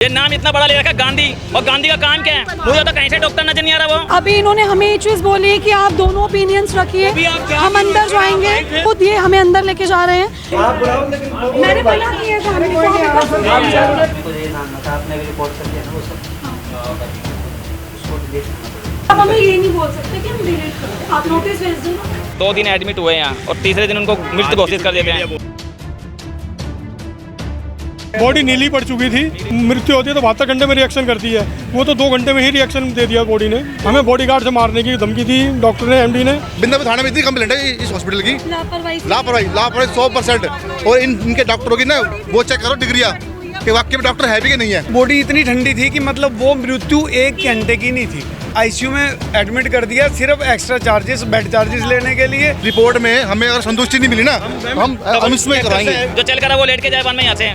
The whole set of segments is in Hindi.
ये नाम इतना बड़ा ले रखा गांधी, और गांधी का काम क्या है? मुझे तो कहीं से डॉक्टर नजर नहीं आ रहा वो। अभी इन्होंने हमें ये चीज बोली कि आप दोनों ओपिनियंस रखिए, हम अंदर जाएंगे, खुद ये हमें अंदर लेके जा रहे हैं। मैंने बोला कि ये सामने को अब हमें ये नहीं बोल सकते कि हम डिलीट कर दें। आप नोटिस भेज दो। 2 दिन एडमिट हुए यहाँ और तीसरे दिन उनको मृत घोषित कर देते हैं। बॉडी नीली पड़ चुकी थी, मृत्यु होती है तो 72 घंटे में रिएक्शन करती है, वो तो 2 घंटे में ही रिएक्शन दे दिया बॉडी ने। हमें बॉडीगार्ड से मारने की धमकी दी डॉक्टर ने, एमडी ने। बिंदापुर थाने में इतनी कंप्लेंट है इस हॉस्पिटल की, लापरवाही 100%। और इनके डॉक्टरों की ना वो चेक करो डिग्रियाँ कि वाकई में डॉक्टर है भी कि नहीं है। बॉडी इतनी ठंडी थी कि मतलब वो मृत्यु 1 घंटे की नहीं थी। आईसीयू में एडमिट कर दिया, सिर्फ एक्स्ट्रा चार्जेस, बेड चार्जेस लेने के लिए। रिपोर्ट में हमें अगर संतुष्टि नहीं मिली ना, हम अनुस्मेय कराएंगे। जो चल कर वो लेट के जाए बाद में यहाँ से।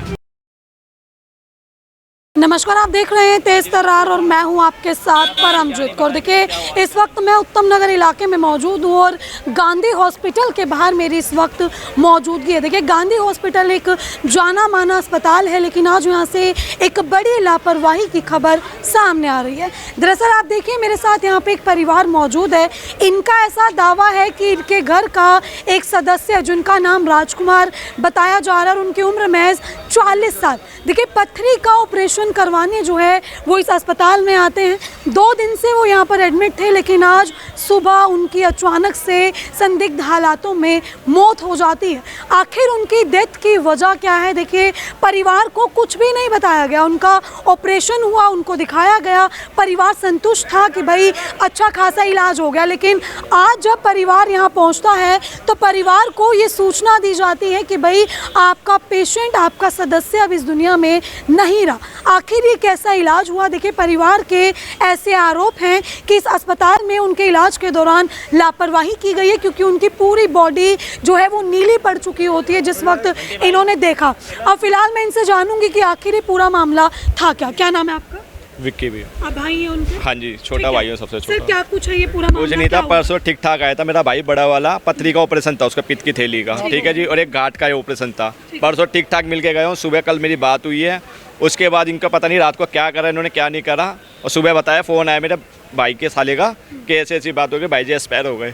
नमस्कार, आप देख रहे हैं तेज तर्रार और मैं हूं आपके साथ परमजीत कौर। देखिए, इस वक्त मैं उत्तम नगर इलाके में मौजूद हूं और गांधी हॉस्पिटल के बाहर मेरी इस वक्त मौजूदगी है। देखिए, गांधी हॉस्पिटल एक जाना माना अस्पताल है, लेकिन आज यहां से एक बड़ी लापरवाही की खबर सामने आ रही है। दरअसल आप देखिए, मेरे साथ यहाँ पे एक परिवार मौजूद है। इनका ऐसा दावा है कि इनके घर का एक सदस्य, जिनका नाम राजकुमार बताया जा रहा है, और उनकी उम्र महज 40 साल। देखिए, पथरी का ऑपरेशन करवाने जो है वो इस अस्पताल में आते हैं। 2 दिन से वो यहाँ पर एडमिट थे, लेकिन आज सुबह उनकी अचानक से संदिग्ध हालातों में मौत हो जाती है। आखिर उनकी डेथ की वजह क्या है? देखिए, परिवार को कुछ भी नहीं बताया गया। उनका ऑपरेशन हुआ, उनको दिखाया गया, परिवार संतुष्ट था कि भाई अच्छा खासा इलाज हो गया। लेकिन आज जब परिवार यहाँ पहुँचता है तो परिवार को ये सूचना दी जाती है कि भाई आपका पेशेंट, आपका सदस्य अब इस दुनिया में नहीं रहा। आखिर ये कैसा इलाज हुआ? देखिए, परिवार के ऐसे आरोप हैं कि इस अस्पताल में उनके इलाज के दौरान लापरवाही की गई है, क्योंकि उनकी पूरी बॉडी जो है वो नीली पड़ चुकी होती है जिस वक्त इन्होंने देखा। अब फिलहाल मैं इनसे जानूंगी कि आखिर ये पूरा मामला था क्या। क्या नाम है आपका? विक्की भी। आप भाई हैं उनके? हाँ जी, छोटा भाई है, सबसे छोटा। सर, क्या कुछ है ये पूरा कुछ नहीं था, परसों ठीक ठाक आया था मेरा भाई, बड़ा वाला पथरी का ऑपरेशन था, उसका पित्त की थैली का, ठीक है जी, और एक गांठ का ऑपरेशन था। परसों ठीक ठाक मिल के गए हूँ। सुबह कल मेरी बात हुई है, उसके बाद इनका पता नहीं रात को क्या करा इन्होंने, क्या नहीं करा। और सुबह बताया, फ़ोन आया मेरे भाई के साले का कि ऐसी ऐसी बात हो गई, भाई जी एक्सपायर हो गए।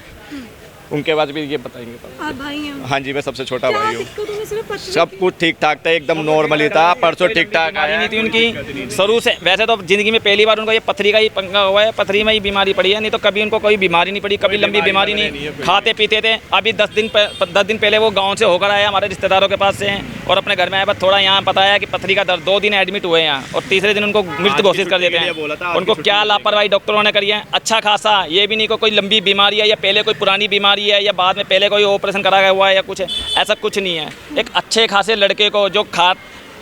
उनके बाद भी ये बताएंगे। आप भाई हैं? हाँ जी, मैं सबसे छोटा भाई हूँ। सिर्फ सब कुछ ठीक ठाक था, एकदम नॉर्मल ही था। परसों ठीक ठाक बीमारी नहीं थी उनकी शुरू से। वैसे तो जिंदगी में पहली बार उनको ये पथरी का ही पंगा हुआ है, पथरी में ही बीमारी पड़ी है, नहीं तो कभी उनको कोई बीमारी नहीं पड़ी, कभी लंबी बीमारी नहीं। खाते पीते थे। अभी 10 दिन पहले वो गाँव से होकर आया, हमारे रिश्तेदारों के पास से हैं, और अपने घर में आया। बस थोड़ा यहाँ बताया कि पथरी का दर्द, 2 दिन एडमिट हुए यहाँ और तीसरे दिन उनको मृत घोषित कर देते हैं। उनको क्या लापरवाही डॉक्टरों ने करी है। अच्छा खासा, ये भी नहीं को कोई लंबी बीमारी है या पहले कोई पुरानी बीमारी है या बाद में पहले कोई ऑपरेशन कराया हुआ है या कुछ है, ऐसा कुछ नहीं है। एक अच्छे खासे लड़के को जो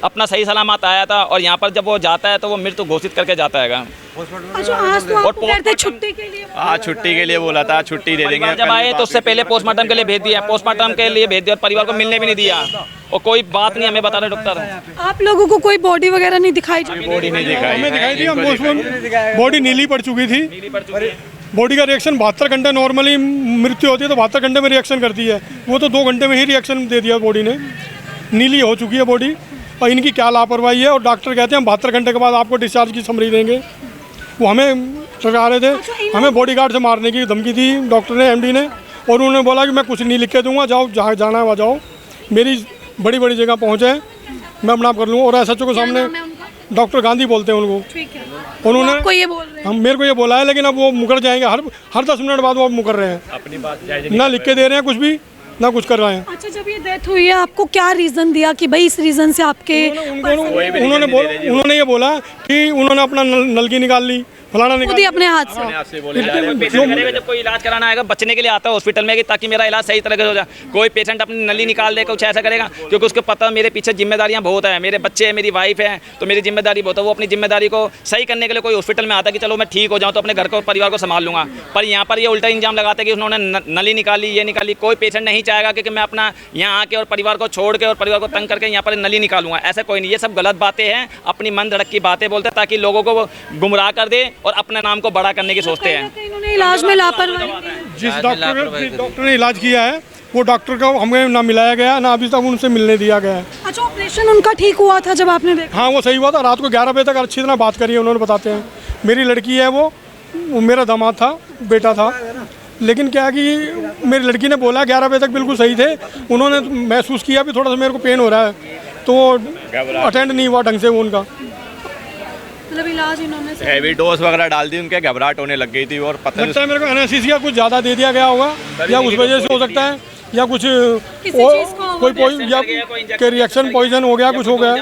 अपना सही सलामत आया था, और यहाँ पर जब वो जाता है तो वो मृत्यु घोषित करके जाता है। अच्छा, आज तो आप कहते छुट्टी के लिए? हाँ, छुट्टी के लिए बोला था, छुट्टी दे देंगे। जब आए तो उससे पहले पोस्टमार्टम के लिए भेज दिया, पोस्टमार्टम के लिए भेज दिया, और परिवार को मिलने भी नहीं दिया, और कोई बात नहीं हमें बता रहे डॉक्टर। आप लोगों को कोई बॉडी वगैरह नहीं दिखाई? बॉडी नहीं दिखाई, हमें दिखाई दी, हम पोस्टमार्टम, बॉडी नीली पड़ चुकी थी। बॉडी का रिएक्शन 72 घंटे, नॉर्मली मृत्यु होती है तो 72 घंटे में रिएक्शन करती है, वो तो 2 घंटे में ही रिएक्शन दे दिया बॉडी ने। नीली हो चुकी है बॉडी, और इनकी क्या लापरवाही है। और डॉक्टर कहते हैं हम 72 घंटे के बाद आपको डिस्चार्ज की समरी देंगे। वो हमें चढ़ा रहे थे, हमें बॉडीगार्ड से मारने की धमकी दी डॉक्टर ने, एमडी ने, और उन्होंने बोला कि मैं कुछ नहीं लिख के दूंगा, जाओ जहाँ जाना है वहाँ जाओ। मेरी बड़ी बड़ी जगह पहुँचे, मैं अपना कर लूँ। और SHO के सामने, डॉक्टर गांधी बोलते हैं उनको, ठीक है। उन्होंने आपको ये बोल रहे हैं? हम मेरे को ये बोला है, लेकिन अब वो मुकर जाएंगे। हर 10 मिनट बाद वो मुकर रहे हैं, अपनी बात ना लिख के दे रहे हैं कुछ भी, ना कुछ कर रहे हैं। अच्छा, जब ये डेथ हुई है, आपको क्या रीज़न दिया कि भाई इस रीज़न से आपके? उन्होंने ये बोला कि उन्होंने अपना नलकी निकाल ली, फलाना खुद ही अपने हाथ से। जब कोई इलाज कराना आएगा, बचने के लिए आता है हॉस्पिटल में कि ताकि मेरा इलाज सही तरह से हो जाए। कोई पेशेंट अपनी नली निकाल दे, कुछ ऐसा करेगा, क्योंकि उसको पता मेरे पीछे जिम्मेदारियां बहुत है, मेरे बच्चे हैं, मेरी वाइफ है, तो मेरी जिम्मेदारी बहुत है। वो अपनी जिम्मेदारी को सही करने के लिए कोई हॉस्पिटल में आता है कि चलो मैं ठीक हो जाऊँ तो अपने घर को, परिवार को संभाल लूँगा। पर यहाँ पर ये उल्टा इंजाम लगाते कि उन्होंने नली निकाली, ये निकाली। कोई पेशेंट नहीं चाहेगा कि मैं अपना यहाँ आके और परिवार को छोड़ के और परिवार को तंग करके यहाँ पर नली निकालूंगा, ऐसा कोई नहीं। ये सब गलत बातें हैं, अपनी मन धड़क की बातें बोलते हैं ताकि लोगों को गुमराह कर दे और अपने नाम को बड़ा करने की सोचते हैं। इन्होंने इलाज में लापरवाही, जिस डॉक्टर ने इलाज किया है वो डॉक्टर का हमें ना मिलाया गया ना अभी तक उनसे मिलने दिया गया है। अच्छा, ऑपरेशन उनका ठीक हुआ था जब आपने देखा? हाँ वो सही हुआ था, रात को 11 बजे तक अच्छी तरह बात करी है उन्होंने, बताते हैं। मेरी लड़की है वो मेरा दामाद था, बेटा था, लेकिन क्या है कि मेरी लड़की ने बोला 11 बजे तक बिल्कुल सही थे। उन्होंने महसूस किया भी थोड़ा सा मेरे को पेन हो रहा है, तो अटेंड नहीं हुआ ढंग से वो उनका। मतलब इलाज इन्होंने हैवी डोज वगैरह डाल दी, उनके घबराहट होने लग गई थी और पता लगता है मेरे को एनेस्थीसिया कुछ ज़्यादा दे दिया गया होगा, या उस वजह से हो सकता है, या कुछ किसी चीज़ को कोई या के रिएक्शन पॉइजन हो गया, कुछ हो गया।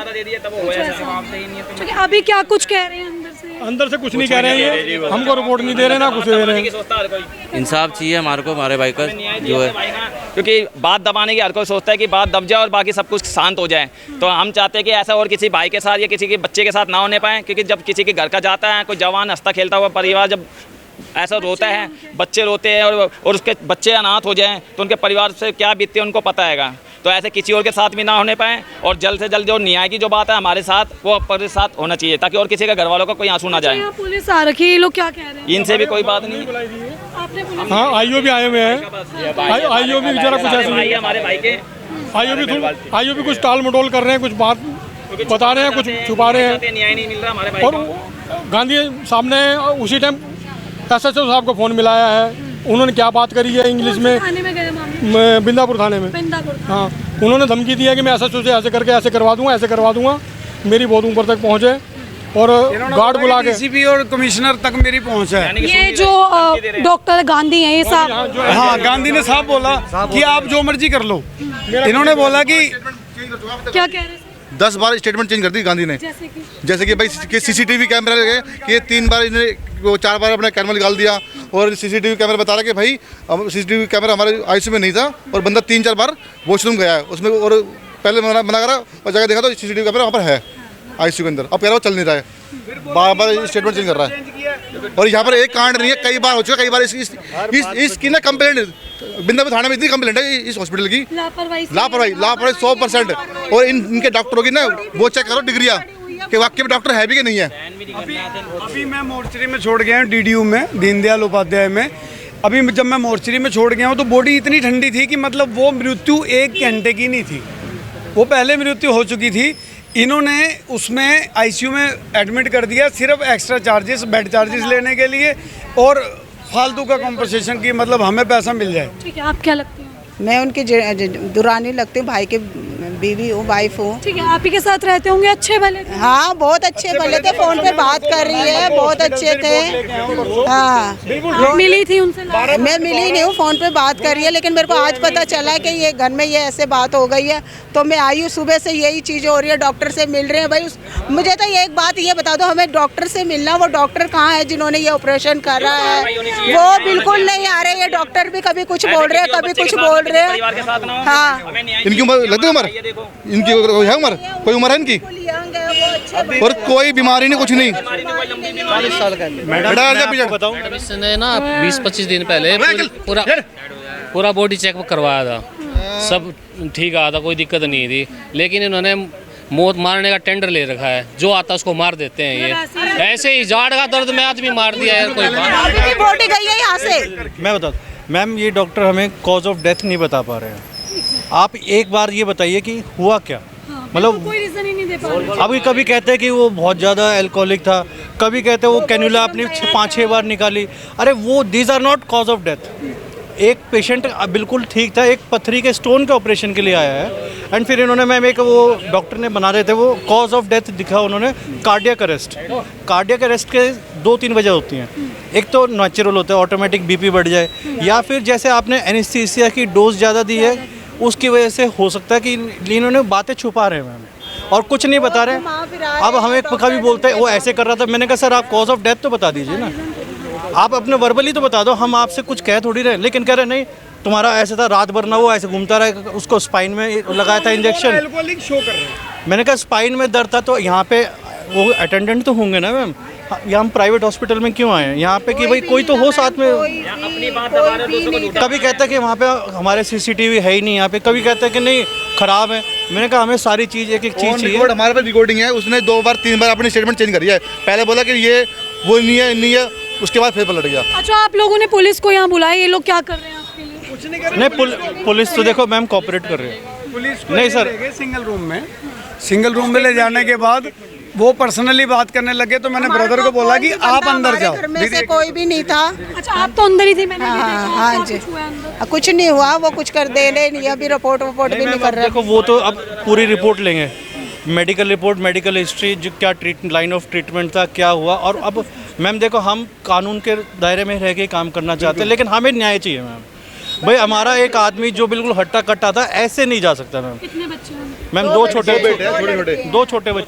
ठीक है, अभी क्या कुछ कह रहे हैं अंदर से कुछ नहीं कह रहे हैं ये, हमको रिपोर्ट नहीं दे रहे ना कुछ दे रहे हैं। इंसाफ चाहिए हमारे को, हमारे भाई का जो है, क्योंकि बात दबाने की हर कोई सोचता है कि बात दब जाए और बाकी सब कुछ शांत हो जाए। तो हम चाहते हैं कि ऐसा और किसी भाई के साथ या किसी के बच्चे के साथ ना होने पाए, क्योंकि जब किसी के घर का जाता है कोई जवान हंसता खेलता हुआ परिवार, जब ऐसा रोता है, बच्चे रोते हैं और उसके बच्चे अनाथ हो जाएं तो उनके परिवार से क्या बीतती है उनको पता हैगा। तो ऐसे किसी और के साथ भी ना होने पाए, और जल्द से जल्द जो न्याय की जो बात है हमारे साथ, वो अपने साथ होना चाहिए, ताकि और किसी के घर वालों का कोई आंसू ना जाए। पुलिस आ रखी है, ये लोग क्या कह रहे हैं? इनसे भी कोई बात नहीं। हाँ आईओ भी आए हुए हैं, आईओ भी जरा कुछ ऐसे भाई हमारे भाई के आईओ भी कुछ टाल मटोल कर रहे हैं, कुछ बात बता रहे हैं, कुछ छुपा रहे हैं। न्याय नहीं मिल रहा हमारे भाई और को। गांधी सामने उसी टाइम SHO साहब को फ़ोन मिलाया है, उन्होंने क्या बात करी है इंग्लिश में, थाने में गए मामले? बिंदापुर थाने में। बिंदापुर। हाँ उन्होंने धमकी दी है कि मैं SHO से ऐसे करके ऐसे करवा दूंगा, ऐसे करवा दूंगा, मेरी बहुत ऊपर तक पहुँचे, और गार्ड बुला के डीसीपी और कमिश्नर तक मेरी पहुंच है। ये जो डॉक्टर गांधी हैं ये साहब, हाँ गांधी ने साहब बोला कि आप जो मर्जी कर लो। इन्होंने बोला कि क्या कह रहे हैं? 10 बार स्टेटमेंट चेंज कर दी गांधी ने, जैसे कि भाई कि CCTV कैमरा लगे कि ये 3 बार इन्हें वो 4 बार अपना कैमरा निकाल दिया, और CCTV कैमरा बता रहा कि भाई CCTV कैमरा हमारे ICU में नहीं था और बंदा 3-4 बार वॉशरूम गया है उसमें, और पहले मना करा और जगह देखा तो CCTV कैमरा वहाँ पर है ICU के अंदर, अब कह रहा वो चल नहीं रहा है, बार बार स्टेटमेंट चेंज कर रहा है। और यहाँ पर एक कांड नहीं है, कई बार हो चुका, कई बार इसकी ना कंप्लेंट बिंदापुर थाने में इतनी कंप्लेंट है इस हॉस्पिटल की, लापरवाही 100%। और इनके डॉक्टरों की ना वो चेक करो डिग्रियाँ कि वाकई में डॉक्टर है भी कि नहीं है। अभी मैं मोर्चरी में छोड़ गया हूँ DDU में, दीनदयाल उपाध्याय में। अभी जब मैं मोर्चरी में छोड़ गया हूँ तो बॉडी इतनी ठंडी थी कि मतलब वो मृत्यु 1 घंटे की नहीं थी, वो पहले मृत्यु हो चुकी थी। इन्होंने उसमें ICU में एडमिट कर दिया, सिर्फ एक्स्ट्रा चार्जेस, बेड चार्जेस लेने के लिए, और फालतू का कॉम्पनसेशन की, मतलब हमें पैसा मिल जाए। ठीक है, आप क्या लगती हैं? मैं उनकी दुरानी लगती हूँ, भाई के बीवी हूँ, वाइफ हूँ। ठीक है, आप ही के साथ रहते होंगे, अच्छे भले थे? हाँ बहुत अच्छे भले थे, फोन पे बात कर रही है, बहुत अच्छे थे। हाँ मिली थी उनसे? मैं मिली नहीं हूँ, फोन पे बात कर रही है, लेकिन मेरे को आज पता चला कि ये घर में ये ऐसे बात हो गई है, तो मैं आई हूँ। सुबह से यही चीज़ें हो रही है, डॉक्टर से मिल रहे हैं भाई। मुझे तो ये एक बात ये बता दो, हमें डॉक्टर से मिलना, वो डॉक्टर कहाँ है जिन्होंने ये ऑपरेशन करा है? वो बिल्कुल नहीं आ रहे, ये डॉक्टर भी कभी कुछ बोल रहे हैं, कभी कुछ बोल रहे हैं। हाँ इनकी उम्र लगती है, उम्र इनकी है, उम्र कोई उम्र है इनकी, और कोई बीमारी नहीं, कुछ नहीं। 40 साल का मैडम, इसने ना 20-25 दिन पहले पूरा बॉडी चेकअप करवाया था, सब ठीक आया था, कोई दिक्कत नहीं थी, लेकिन इन्होंने मौत मारने का टेंडर ले रखा है, जो आता उसको मार देते हैं। ये ऐसे ही जाड़ का दर्द में आदमी मार दिया है, कोई बॉडी गई है यहाँ से। मैं बता, मैम ये डॉक्टर हमें कॉज ऑफ डेथ नहीं बता पा रहे हैं। आप एक बार ये बताइए कि हुआ क्या, मतलब कोई रीजन ही नहीं दे पा रहे। अभी कभी कहते हैं कि वो बहुत ज़्यादा अल्कोहलिक था, कभी कहते हैं वो कैन्यूला आपने 5-6 बार निकाली। अरे वो these are not cause of death. एक पेशेंट बिल्कुल ठीक था, एक पथरी के स्टोन के ऑपरेशन के लिए आया है, एंड फिर इन्होंने मैम एक वो डॉक्टर ने बना रहे थे, वो कॉज ऑफ डेथ दिखा उन्होंने कार्डियक अरेस्ट। कार्डियक अरेस्ट के 2-3 वजह होती हैं, एक तो नेचुरल होता है, ऑटोमेटिक BP बढ़ जाए, या फिर जैसे आपने एनेस्थीसिया की डोज ज़्यादा दी है उसकी वजह से हो सकता है कि इन्होंने बातें छुपा रहे हैं मैम और कुछ नहीं बता रहे। अब हमें कभी बोलते हैं वो ऐसे कर रहा था, मैंने कहा सर आप कॉज ऑफ डेथ तो बता दीजिए ना, आप अपने वर्बली तो बता दो, हम आपसे कुछ कह थोड़ी रहे। लेकिन कह रहे नहीं तुम्हारा ऐसे था, रात भर ना वो ऐसे घूमता रहा, उसको स्पाइन में लगाया था इंजेक्शन। मैंने कहा स्पाइन में दर्द था, तो यहाँ पे वो अटेंडेंट तो होंगे ना मैम, यहाँ हम प्राइवेट हॉस्पिटल में क्यों आए हैं यहाँ पे कि भाई कोई तो हो साथ में। कभी कहता है कि वहाँ पे हमारे CCTV है ही नहीं यहाँ पे, कभी कहता है कि नहीं ख़राब है। मैंने कहा हमें सारी चीज़ एक चीज़ चाहिए। हमारे पास रिकॉर्डिंग है, उसने 2 बार 3 बार अपनी स्टेटमेंट चेंज करी है, पहले बोला कि ये वो नहीं है, उसके बाद फिर पलट गया। अच्छा, आप लोगों ने पुलिस को यहाँ बुलाया, ये लोग क्या कर रहे हैं आपके लिए? नहीं पुलिस तो देखो मैम कोऑपरेट कर रही है। पुलिस को नहीं सर। ले गए सिंगल रूम में ले जाने के बाद वो पर्सनली बात करने लगे तो मैंने ब्रदर को बोला कि आप अंदर जाओ। घर में से कोई भी नहीं था। अच्छा आप तो अंदर ही थी, मैंने भी देखा। हाँ क्या जी, कुछ हुआ अंदर? कुछ नहीं हुआ, वो कुछ कर दे नहीं, अभी रिपोर्ट भी नहीं कर रहे। देखो वो तो अब पूरी रिपोर्ट लेंगे, मेडिकल रिपोर्ट, मेडिकल हिस्ट्री, जो क्या लाइन ऑफ ट्रीटमेंट था, क्या हुआ। और अब मैम देखो हम कानून के दायरे में रह के काम करना चाहते हैं, लेकिन हमें न्याय चाहिए मैम। भाई हमारा एक आदमी जो बिल्कुल हट्टा कट्टा था, ऐसे नहीं जा सकता मैम। कितने बच्चे हैं? मैम दो छोटे बच्चे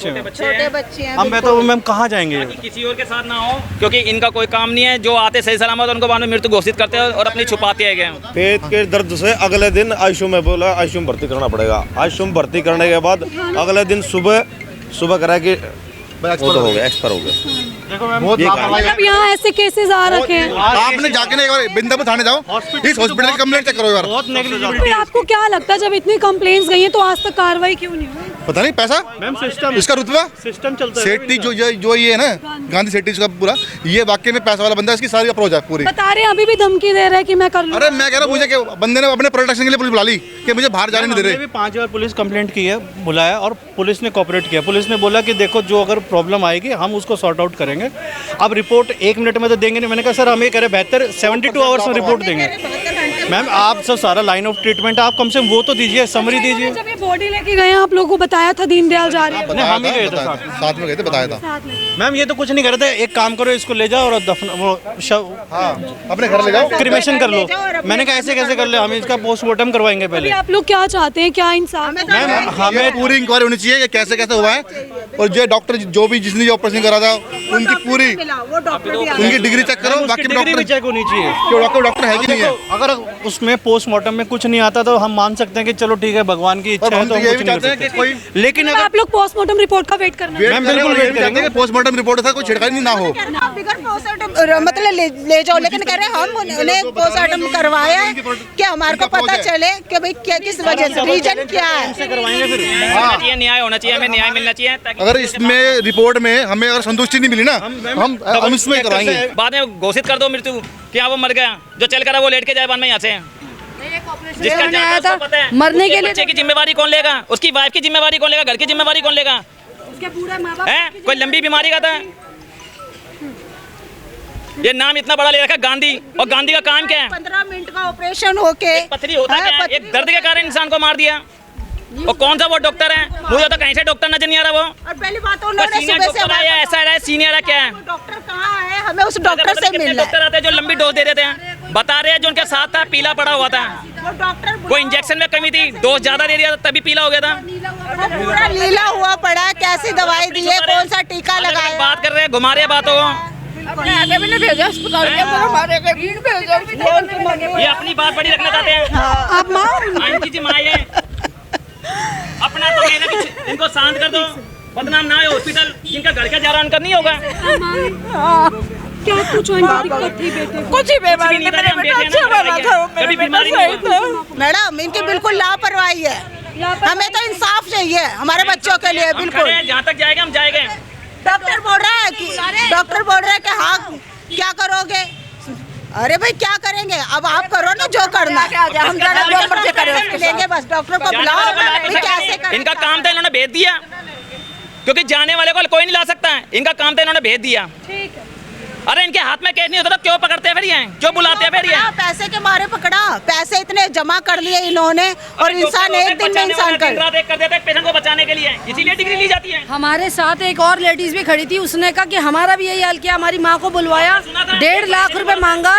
हैं। छोटे बच्चे हैं। हम तो मैम कहाँ जाएंगे? किसी और के साथ ना हो, क्योंकि इनका कोई काम नहीं है। जो आते सही सलामत उनको बाद में मृत्यु घोषित करते हैं और अपनी छुपाते हैं। पेट के दर्द से अगले दिन आईसीयू में बोला आईसीयू में भर्ती करना पड़ेगा। आईसीयू में भर्ती करने के बाद अगले दिन सुबह करा कि वो तो हो गया, एक्सपायर हो गया। देखो मैम मतलब यहाँ ऐसे केसेस आ रखे हैं। आपने जाके ना एक बार बिंदापुर थाने जाओ, इस हॉस्पिटल की कंप्लेंट चेक करो एक बार। बहुत फिर नेग्लिजिबिलिटी। आपको क्या लगता है जब इतनी कंप्लेंट्स गई हैं तो आज तक कार्रवाई क्यों नहीं हुई? पता नहीं पैसा, मैम सिस्टम, इसका रुतबा, सिस्टम चलता है। सेठी जो ये है ना गांधी सेठी का पूरा, ये वाकई में पैसा वाला बंदा है। इसकी सारी अप्रोच है पूरी। बता रहे हैं अभी भी धमकी दे रहे हैं कि मैं कर लूँ। अरे मैं कह रहा हूँ मुझे कि बंदे ने अपने प्रोटेक्शन के लिए पुलिस बुला ली कि मुझे बाहर जाने नहीं दे हमने रहे। भी 5 बार पुलिस कंप्लेंट की है, बुलाया और पुलिस ने कोऑपरेट किया। पुलिस ने बोला कि देखो जो अगर प्रॉब्लम आएगी हम उसको सॉर्ट आउट करेंगे। अब रिपोर्ट 1 मिनट में तो देंगे नहीं। मैंने कहा सर हम ये कह रहे बेहतर 72 आवर्स में रिपोर्ट देंगे। मैम आप सब सारा लाइन ऑफ ट्रीटमेंट आप कम से कम वो तो दीजिए, समरी दीजिए। जब ये बॉडी लेके गए हैं आप लोगों को बताया था दीनदयाल जा रही है नहीं, हम ही गए थे साथ में गए थे, बताया था। साथ में। मैम ये तो कुछ नहीं कर रहे थे। एक काम करो इसको ले जाओ और दफन वो अपने घर ले जाओ, क्रिमेशन कर लो। मैंने कहा ऐसे कैसे कर ले, हम इसका पोस्टमार्टम करवाएंगे पहले। आप लोग क्या चाहते हैं, क्या इंसाफ? मैम हमें पूरी इंक्वायरी होनी चाहिए कि कैसे कैसे हुआ है, और जो डॉक्टर जो भी जिसने जो ऑपरेशन करा था उनकी पूरी उनकी डिग्री चेक करो। बाकी डिग्री भी चेक होनी चाहिए। डॉक्टर है कि नहीं है। अगर उसमें पोस्टमार्टम में कुछ नहीं आता तो हम मान सकते हैं कि चलो ठीक है भगवान की इच्छा और है हम तो तो हम ये कुछ भी नहीं कर चाहते हैं कि सकते। कोई लेकिन अगर आप लोग पोस्टमार्टम रिपोर्ट का वेट करना है। वेट बिल्कुल करें, वेट ये चाहते हैं कि पोस्टमार्टम रिपोर्ट था कोई छिड़काई ना हो। मतलब ले जाओ, लेकिन कह रहे हैं हम उन्हें पोस्टमार्टम करवाया है कि हमारे को पता चले कि भाई क्या किस वजह से, रीजन क्या है। करवाएंगे फिर। ये न्याय होना चाहिए, हमें न्याय मिलना चाहिए। ताकि अगर इसमें रिपोर्ट में हमें अगर संतुष्टि नहीं मिली ना, हम इसमें करवाएंगे। बाद में घोषित कर दो मृत्यु कि हाँ वो मर गया, जो चल कर वो लेट के जाए बाद में यहाँ से। जिसका जाता है उसको पता है मरने के लिए बच्चे की जिम्मेवारी कौन लेगा, उसकी वाइफ की जिम्मेवारी कौन लेगा, घर की जिम्मेवारी कौन लेगा? है कोई लंबी बीमारी का था। ये नाम इतना बड़ा ले रखा गांधी, और गांधी का काम क्या है? 15 मिनट का ऑपरेशन होके पथरी होता क्या है? एक दर्द के कारण इंसान को मार दिया। और कौन सा वो डॉक्टर है? मुझे तो कहीं से डॉक्टर नजर नहीं आ रहा। वो और पहली बात उन्होंने सीनियर सुबह से डॉक्टर है, ऐसा है सीनियर है, क्या है? डॉक्टर कहाँ है, हमें उस डॉक्टर से मिलना है। डॉक्टर आते हैं जो लंबी डोज दे देते हैं। बता रहे हैं जो उनके साथ था पीला पड़ा हुआ था, वो डॉक्टर वो इंजेक्शन में कमी थी, डोज ज्यादा दे दिया तभी पीला हो गया था। पूरा लीला हुआ पड़ा है, कैसी दवाई दी है, कौन सा टीका लगाया। बात कर रहे हैं, घुमा रहे हैं बातों को। आगे भी नहीं भेजा अस्पताल के, हमारे घर भी भेजा। ये अपनी बात बड़ी रखना चाहते हैं। आप माँ आंटी जी माँ है अपना, तो कहना कि इनको शांत कर दो, बदनाम ना हो। हॉस्पिटल जिनका घर का जा नहीं होगा। क्या कुछ दिक्कत थी बेटे? कुछ ही बीमारी नहीं था, हम बेटे हैं, कभी बीमारी नहीं हुआ। मैडम इनकी बिल्कुल लापरवाही है। हमें तो इंसाफ चाहिए हमारे बच्चों के लिए। बिल्कुल जहाँ तक जाएगा हम जाएंगे। डॉक्टर बोल रहा है कि हाँ क्या करोगे? अरे भाई क्या करेंगे, अब आप करो ना जो करना है। हम लेंगे बस, डॉक्टर को बुलाओ। कैसे करें? इनका काम था, इन्होंने भेज दिया, क्योंकि जाने वाले को कोई नहीं ला सकता है। इनका काम था, इन्होंने भेज दिया। ठीक है। अरे इनके हाथ में कैश नहीं होता तो क्यों पकड़ते हैं फिर ये? क्यों बुलाते हैं फिर ये? पैसे के मारे पकड़ा, पैसे इतने जमा कर लिए इन्होंने, और इंसान एक दिन में इंसान कर देते हैं पेशेंट को बचाने के लिए, इसीलिए डिग्री ली जाती है। हमारे साथ एक और लेडीज भी खड़ी थी, उसने कहा कि हमारा भी यही हाल किया। हमारी माँ को बुलवाया, 1.5 लाख रुपए मांगा,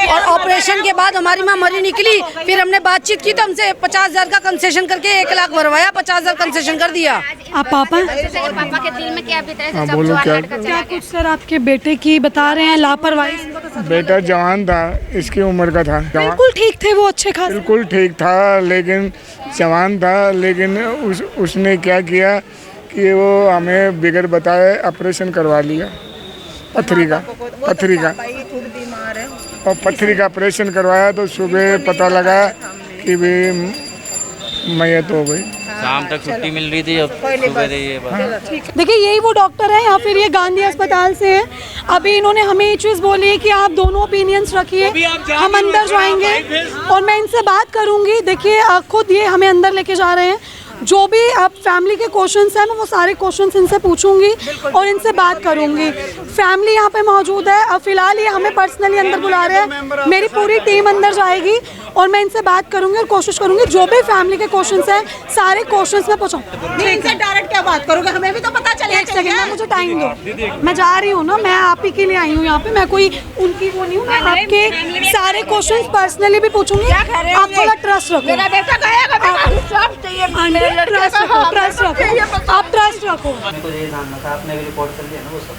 और ऑपरेशन के बाद हमारी माँ मरी निकली। फिर हमने बातचीत की तो हमसे 50,000 का कंसेशन करके 1 लाख भरवाया, 50,000 कंसेशन कर दिया। आप पापा पापा के दिल में क्या बीता है? बोलो क्या कुछ सर आपके बेटे की बता रहे हैं लापरवाही? बेटा जवान था, इसकी उम्र का था। बिल्कुल ठीक थे वो, अच्छे खासे। बिल्कुल ठीक था, लेकिन जवान था, लेकिन उसने क्या किया कि वो हमें बगैर बताए ऑपरेशन करवा लिया पथरी का। और पथरी का ऑपरेशन करवाया तो सुबह पता लगा कि भी मैयत हो गई। शाम तक छुट्टी मिल रही थी, अब सुबह ये देखिए यही वो डॉक्टर है या फिर ये गांधी अस्पताल से है। अभी इन्होंने हमें ये चीज़ बोली है कि आप दोनों ओपिनियंस रखिए, हम अंदर जाएंगे और मैं इनसे बात करूंगी। देखिए खुद ये हमें अंदर लेके जा रहे हैं, जो भी अब फैमिली के क्वेश्चंस हैं मैं वो सारे क्वेश्चंस इनसे पूछूंगी और इनसे बात करूंगी। फैमिली यहाँ पे मौजूद है। अब फिलहाल ये हमें पर्सनली अंदर बुला रहे हैं, मेरी पूरी टीम अंदर जाएगी और मैं इनसे बात करूंगी और कोशिश करूंगी जो भी फैमिली के क्वेश्चंस हैं सारे क्वेश्चंस में पूछूं। इनसे डायरेक्ट क्या बात करोगे, हमें भी तो पता चले। एक सेकंड, मुझे टाइम दो, मैं जा रही हूँ ना, मैं आप ही के लिए आई हूँ यहाँ पे, मैं कोई उनकी वो नहीं हूँ। मैं आपके सारे क्वेश्चंस पर्सनली भी पूछूंगी, आप थोड़ा ट्रस्ट रखो। मेरा बेटा ट्रस्ट रखो, ट्रस्ट रखो, आप ट्रस्ट रखो। तो ये जानना था, आपने भी रिपोर्ट कर दिया ना वो सब,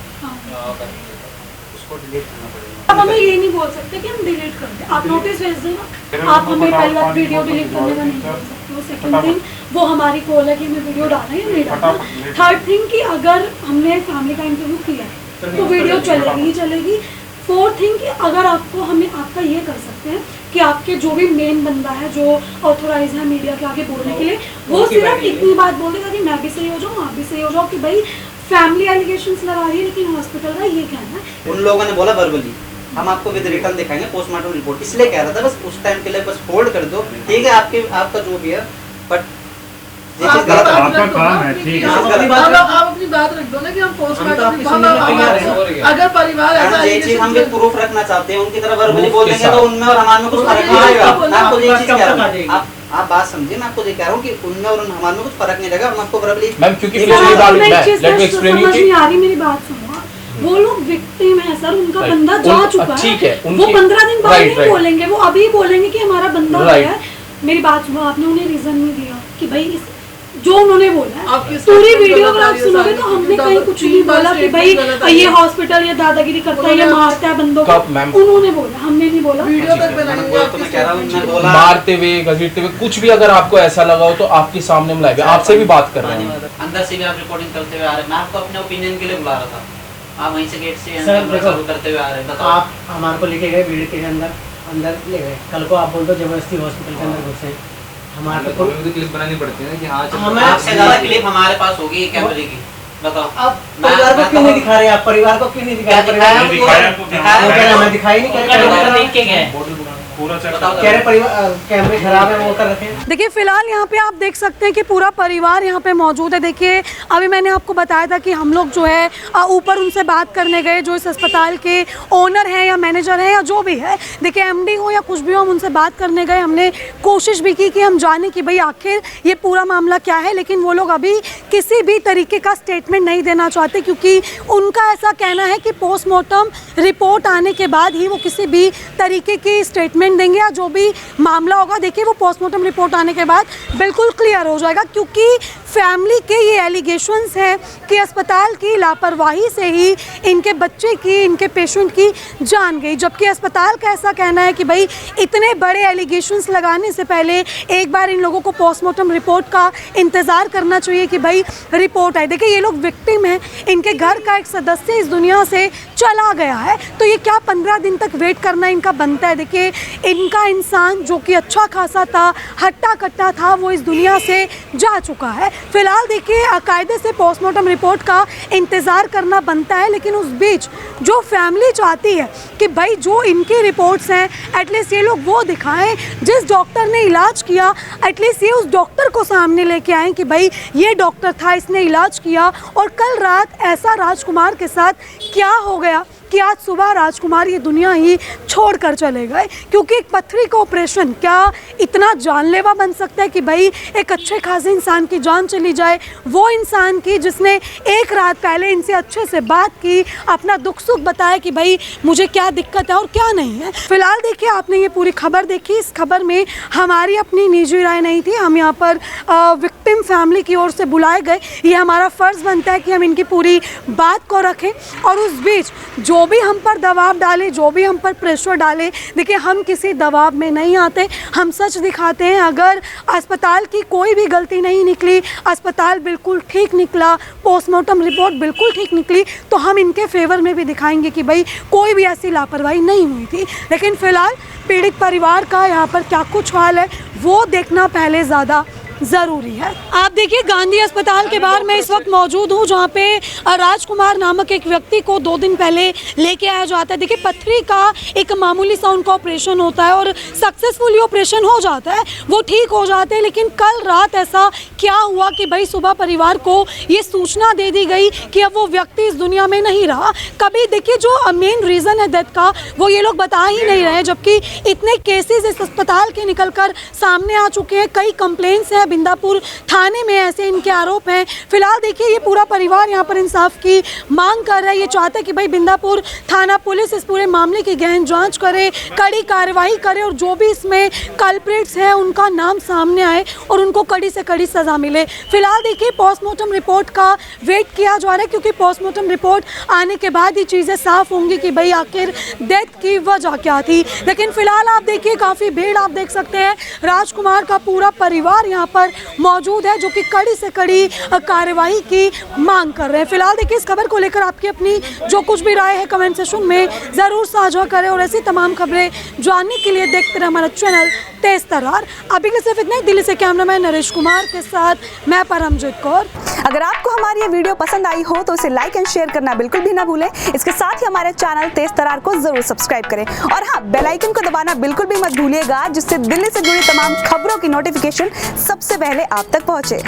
उसको डिलीट करना पड़ेगा। अब हमें ये नहीं बोल सकते कि हम डिलीट कर दें, आप नोटिस भेज देना। आप हमें पहली बार वीडियो डिलीट करने का नहीं बोल सकते हो। सेकंड थिंग, वो हमारी कॉल है कि हमें वीडियो डालना है या नहीं डालना। थर्ड थिंग कि अगर हमने फैमिली का इंटरव्यू किया तो वीडियो चलेगी ही चलेगी। फोर्थ थिंग कि अगर आपको हमें आपका ये कर सकते हैं कि आपके जो भी मेन बंदा है जो ऑथोराइज है मीडिया के आगे बोलने के लिए, वो सिर्फ इतनी बात बोलेगा कि मैं भी सही हो जाऊँ, आप भी सही हो जाओ, कि भाई फैमिली एलिगेशंस लगा रही है लेकिन हॉस्पिटल का ये कहना है। उन लोगों ने बोला वर्बली हम आपको विद रिटर्न दिखाएंगे पोस्टमार्टम रिपोर्ट, इसलिए कह रहा था बस उस टाइम के लिए बस होल्ड कर दो, ठीक है आपका जो भी है, बट आपका काम है, ठीक है। आप अपनी बात रख दो ना कि हम पोस्टमार्टम अगर परिवार ऐसा ये चीज हम भी प्रूफ रखना चाहते हैं, उनकी तरफ वर्बली बोल देंगे तो उनमें और हमारे में कुछ फर्क नहीं आएगा। मैं आपको ये चीज कह रहा हूँ, आप बात समझिए, मैं आपको ये कह रहा हूँ कि उनमें और हमारे में कुछ फर्क नहीं रहेगा। हम आपको वर्बली मैम क्योंकि पिछली बार नहीं आ रही, मेरी बात सुनो, वो लोग विक्टिम है सर, उनका बंदा जा चुका है, वो 15 दिन बाद नहीं बोलेंगे, वो अभी बोलेंगे कि हमारा बंदा गया है। मेरी बात सुनो, आपने उन्हें रीजन नहीं दिया कि भाई जो उन्होंने बोला है, पूरी वीडियो अगर आप सुनोगे तो हमने कहीं कुछ नहीं बोला कि भाई ये हॉस्पिटल ये दादागिरी करता है, ये मारता है बंदों को, उन्होंने बोला, हमने नहीं बोला। वीडियो तक बनाएंगे, मारते हुए घसीटते हुए कुछ भी अगर आपको ऐसा लगा हो तो आपके सामने बुलाएंगे, आपसे भी बात कर रहे हैं, अंदर से भी आप रिकॉर्डिंग करते हुए आ रहे हैं। मैं आपको अपने ओपिनियन के लिए बुला रहा था, आप वहीं से गेट से करते हुए आ रहे हैं। आप हमारे को लेके गए वीडियो के अंदर ले गए, कल को आप बोल दो जबरदस्ती हॉस्पिटल के अंदर घुसे, हमारे को क्लिप बनानी पड़ती है ना कि हाँ हमें आपसे ज़्यादा क्लिप हमारे पास होगी कैमरे की। बताओ अब परिवार को क्यों नहीं दिखा रहे, आप परिवार को क्यों नहीं दिखा रहे? मैं दिखाई नहीं, कैमरे खराब है वो कर रखे। देखिए फिलहाल यहाँ पे आप देख सकते हैं कि पूरा परिवार यहाँ पे मौजूद है। देखिए अभी मैंने आपको बताया था कि हम लोग जो है ऊपर उनसे बात करने गए, जो इस अस्पताल के ओनर हैं या मैनेजर हैं या जो भी है, देखिए एमडी हो या कुछ भी हो, हम उनसे बात करने गए। हमने कोशिश भी की कि हम जाने कि भाई आखिर ये पूरा मामला क्या है, लेकिन वो लोग अभी किसी भी तरीके का स्टेटमेंट नहीं देना चाहते, क्योंकि उनका ऐसा कहना है कि पोस्टमार्टम रिपोर्ट आने के बाद ही वो किसी भी तरीके की स्टेटमेंट देंगे या जो भी मामला होगा, देखिए वो पोस्टमार्टम रिपोर्ट आने के बाद बिल्कुल क्लियर हो जाएगा। क्योंकि फैमिली के ये एलिगेशंस हैं कि अस्पताल की लापरवाही से ही इनके बच्चे की, इनके पेशेंट की जान गई, जबकि अस्पताल का ऐसा कहना है कि भाई इतने बड़े एलिगेशंस लगाने से पहले एक बार इन लोगों को पोस्टमार्टम रिपोर्ट का इंतज़ार करना चाहिए कि भाई रिपोर्ट आए। देखिए ये लोग विक्टिम हैं, इनके घर का एक सदस्य इस दुनिया से चला गया है, तो ये क्या 15 दिन तक वेट करना इनका बनता है। देखिए इनका इंसान जो कि अच्छा खासा था, हट्टा कट्टा था, वो इस दुनिया से जा चुका है। फिलहाल देखिए कायदे से पोस्टमार्टम रिपोर्ट का इंतज़ार करना बनता है, लेकिन उस बीच जो फैमिली चाहती है कि भाई जो इनकी रिपोर्ट्स हैं एटलीस्ट ये लोग वो दिखाएं, जिस डॉक्टर ने इलाज किया एटलीस्ट ये उस डॉक्टर को सामने लेके आएँ कि भाई ये डॉक्टर था, इसने इलाज किया और कल रात ऐसा राजकुमार के साथ क्या हो गया कि आज सुबह राजकुमार ये दुनिया ही छोड़ कर चले गए। क्योंकि एक पथरी का ऑपरेशन क्या इतना जानलेवा बन सकता है कि भाई एक अच्छे खासे इंसान की जान चली जाए, वो इंसान की जिसने एक रात पहले इनसे अच्छे से बात की, अपना दुख सुख बताया कि भाई मुझे क्या दिक्कत है और क्या नहीं है। फिलहाल देखिए आपने ये पूरी खबर देखी, इस खबर में हमारी अपनी निजी राय नहीं थी, हम यहाँ पर विक्टिम फैमिली की ओर से बुलाए गए, ये हमारा फ़र्ज़ बनता है कि हम इनकी पूरी बात को रखें और उस बीच जो भी हम पर दबाव डाले, जो भी हम पर प्रेशर डाले, देखिए हम किसी दबाव में नहीं आते, हम सच दिखाते हैं। अगर अस्पताल की कोई भी गलती नहीं निकली, अस्पताल बिल्कुल ठीक निकला, पोस्टमार्टम रिपोर्ट बिल्कुल ठीक निकली, तो हम इनके फेवर में भी दिखाएंगे कि भाई कोई भी ऐसी लापरवाही नहीं हुई थी। लेकिन फ़िलहाल पीड़ित परिवार का यहाँ पर क्या कुछ हाल है वो देखना पहले ज़्यादा ज़रूरी है। आप देखिए गांधी अस्पताल के बाहर मैं इस वक्त मौजूद हूँ, जहाँ पे राजकुमार नामक एक व्यक्ति को 2 दिन पहले लेके आया जाता है। देखिए पथरी का एक मामूली सा उनका ऑपरेशन होता है और सक्सेसफुली ऑपरेशन हो जाता है, वो ठीक हो जाते हैं। लेकिन कल रात ऐसा क्या हुआ कि भाई सुबह परिवार को ये सूचना दे दी गई कि अब वो व्यक्ति इस दुनिया में नहीं रहा। कभी देखिए जो मेन रीज़न है डेथ का वो ये लोग बता ही नहीं रहे, जबकि इतने केसेस इस अस्पताल के निकल कर सामने आ चुके हैं। कई कंप्लेंट्स हैं बिंदापुर थाने में, ऐसे इनके आरोप हैं। फिलहाल देखिए ये पूरा परिवार यहाँ पर इंसाफ की मांग कर रहा है। ये चाहता है कि भाई बिंदापुर थाना पुलिस इस पूरे मामले की गहन जांच करे, कड़ी कार्रवाई करे और जो भी इसमें कल्प्रिट्स हैं उनका नाम सामने आए और उनको कड़ी से कड़ी सज़ा मिले। फिलहाल देखिए पोस्टमार्टम रिपोर्ट का वेट किया जा रहा है, क्योंकि पोस्टमार्टम रिपोर्ट आने के बाद ही चीज़ें साफ होंगी कि भाई आखिर डेथ की वजह क्या थी। लेकिन फिलहाल आप देखिए काफ़ी भीड़ आप देख सकते हैं, राजकुमार का पूरा परिवार यहाँ पर मौजूद है जो कि कड़ी से कड़ी कार्रवाई की मांग कर रहे हैं। फिलहाल देखिए इस खबर को लेकर आपकी अपनी जो कुछ भी राय है कमेंट सेक्शन में ज़रूर साझा करें और ऐसी तमाम खबरें जानने के लिए देखते रहे हमारा चैनल तेज तर्रार। अभी के सिर्फ इतना ही। दिल्ली से कैमरामैन नरेश कुमार के साथ मैं परमजीत कौर। अगर आपको हमारी ये वीडियो पसंद आई हो तो इसे लाइक एंड शेयर करना बिल्कुल भी ना भूलें। इसके साथ ही हमारे चैनल तेज तर्रार को जरूर सब्सक्राइब करें और हाँ, बेल आइकन को दबाना बिल्कुल भी मत भूलिएगा, जिससे दिल्ली से जुड़ी तमाम खबरों की नोटिफिकेशन सबसे पहले आप तक पहुंचे।